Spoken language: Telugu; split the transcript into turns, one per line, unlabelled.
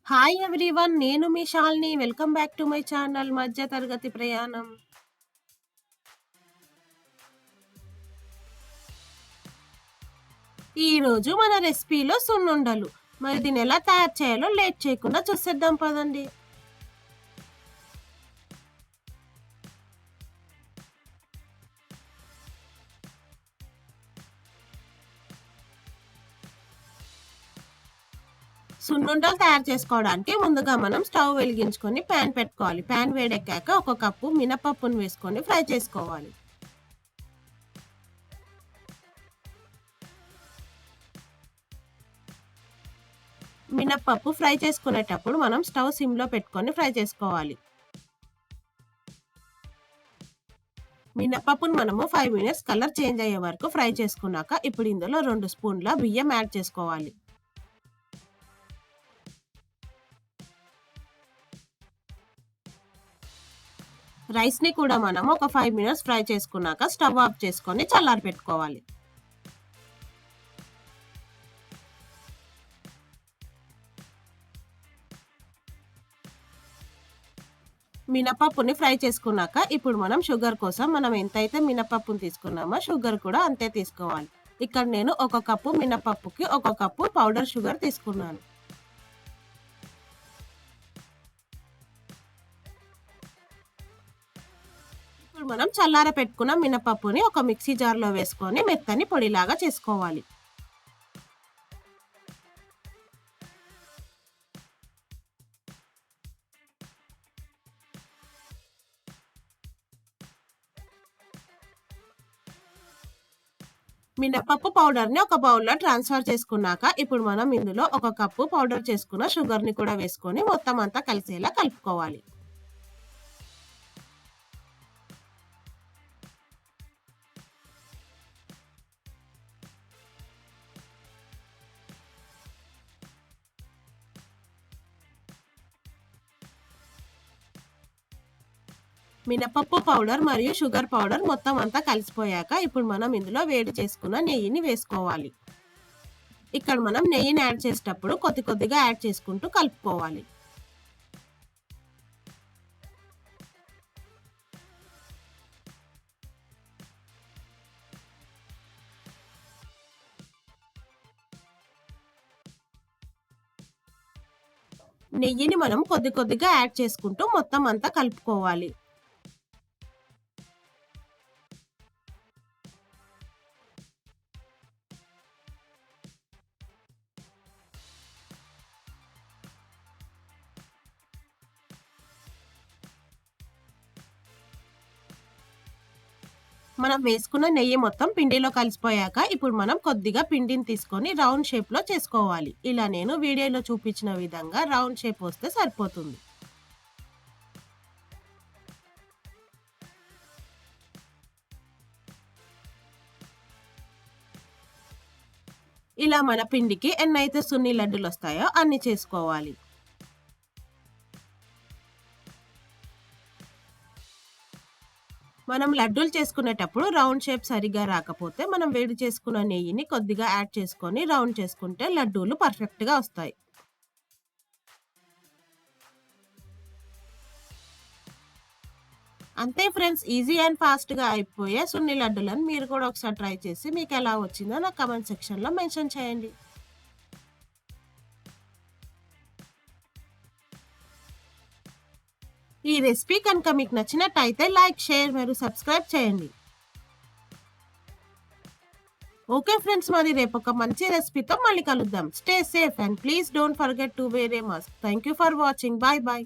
హాయ్ ఎవ్రీవన్, నేను మీ Shalini. Welcome back to my channel మధ్య తరగతి ప్రయాణం. ఈరోజు మన రెసిపీలో సున్నుండలు. మరి దీన్ని ఎలా తయారు చేయాలో లేట్ చేయకుండా చూసేద్దాం పదండి. సున్నుండలు తయారు చేసుకోవడానికి ముందుగా మనం స్టవ్ వెలిగించుకొని ప్యాన్ పెట్టుకోవాలి. ప్యాన్ వేడెక్కాక ఒక కప్పు మినపప్పును వేసుకొని ఫ్రై చేసుకోవాలి. మినపప్పు ఫ్రై చేసుకునేటప్పుడు మనం స్టవ్ సిమ్లో పెట్టుకొని ఫ్రై చేసుకోవాలి. మినపప్పును మనము 5 మినిట్స్ కలర్ చేంజ్ అయ్యే వరకు ఫ్రై చేసుకున్నాక ఇప్పుడు ఇందులో 2 స్పూన్ల బియ్యం యాడ్ చేసుకోవాలి. రైస్ని కూడా మనం ఒక 5 మినిట్స్ ఫ్రై చేసుకున్నాక స్టవ్ ఆఫ్ చేసుకొని చల్లారి పెట్టుకోవాలి. మినపప్పుని ఫ్రై చేసుకున్నాక ఇప్పుడు మనం షుగర్ కోసం మనం ఎంతైతే మినపప్పుని తీసుకున్నామో షుగర్ కూడా అంతే తీసుకోవాలి. ఇక్కడ నేను 1 కప్పు మినపప్పుకి 1 కప్పు పౌడర్ షుగర్ తీసుకున్నాను. ఇప్పుడు మనం చల్లార పెట్టుకున్న మినపప్పుని ఒక మిక్సీ జార్లో వేసుకొని మెత్తని పొడిలాగా చేసుకోవాలి. మినపప్పు పౌడర్ని ఒక బౌల్లో ట్రాన్స్ఫర్ చేసుకున్నాక ఇప్పుడు మనం ఇందులో 1 కప్పు పౌడర్ చేసుకున్న షుగర్ని కూడా వేసుకొని మొత్తం అంతా కలిసేలా కలుపుకోవాలి. మినపప్పు పౌడర్ మరియు షుగర్ పౌడర్ మొత్తం అంతా కలిసిపోయాక ఇప్పుడు మనం ఇందులో వేడి చేసుకున్న నెయ్యిని వేసుకోవాలి. ఇక్కడ మనం నెయ్యిని యాడ్ చేసేటప్పుడు కొద్దిగా యాడ్ చేసుకుంటూ కలుపుకోవాలి. నెయ్యిని మనం కొద్దిగా యాడ్ చేసుకుంటూ మొత్తం అంతా కలుపుకోవాలి. మనం వేసుకున్న నెయ్యి మొత్తం పిండిలో కలిసిపోయాక ఇప్పుడు మనం కొద్దిగా పిండిని తీసుకొని రౌండ్ షేప్లో చేసుకోవాలి. ఇలా నేను వీడియోలో చూపించిన విధంగా రౌండ్ షేప్ వస్తే సరిపోతుంది. ఇలా మన పిండికి ఎన్నైతే సున్ని లడ్డూలు వస్తాయో అన్ని చేసుకోవాలి. మనం లడ్డూలు చేసుకునేటప్పుడు రౌండ్ షేప్ సరిగా రాకపోతే మనం వేడి చేసుకున్న నెయ్యిని కొద్దిగా యాడ్ చేసుకొని రౌండ్ చేసుకుంటే లడ్డూలు పర్ఫెక్ట్గా వస్తాయి. అంతే ఫ్రెండ్స్, ఈజీ అండ్ ఫాస్ట్గా అయిపోయే సున్ని లడ్డూలను మీరు కూడా ఒకసారి ట్రై చేసి మీకు ఎలా వచ్చిందో నా కమెంట్ సెక్షన్లో మెన్షన్ చేయండి. ఈ రెసిపీ కనుక మీకు నచ్చినట్టయితే లైక్, షేర్ మరియు సబ్స్క్రైబ్ చేయండి. ఓకే ఫ్రెండ్స్, మరి రేపు ఒక మంచి రెసిపీతో మళ్ళీ కలుద్దాం. Stay safe and please don't forget to wear a mask. Thank you for watching. Bye bye.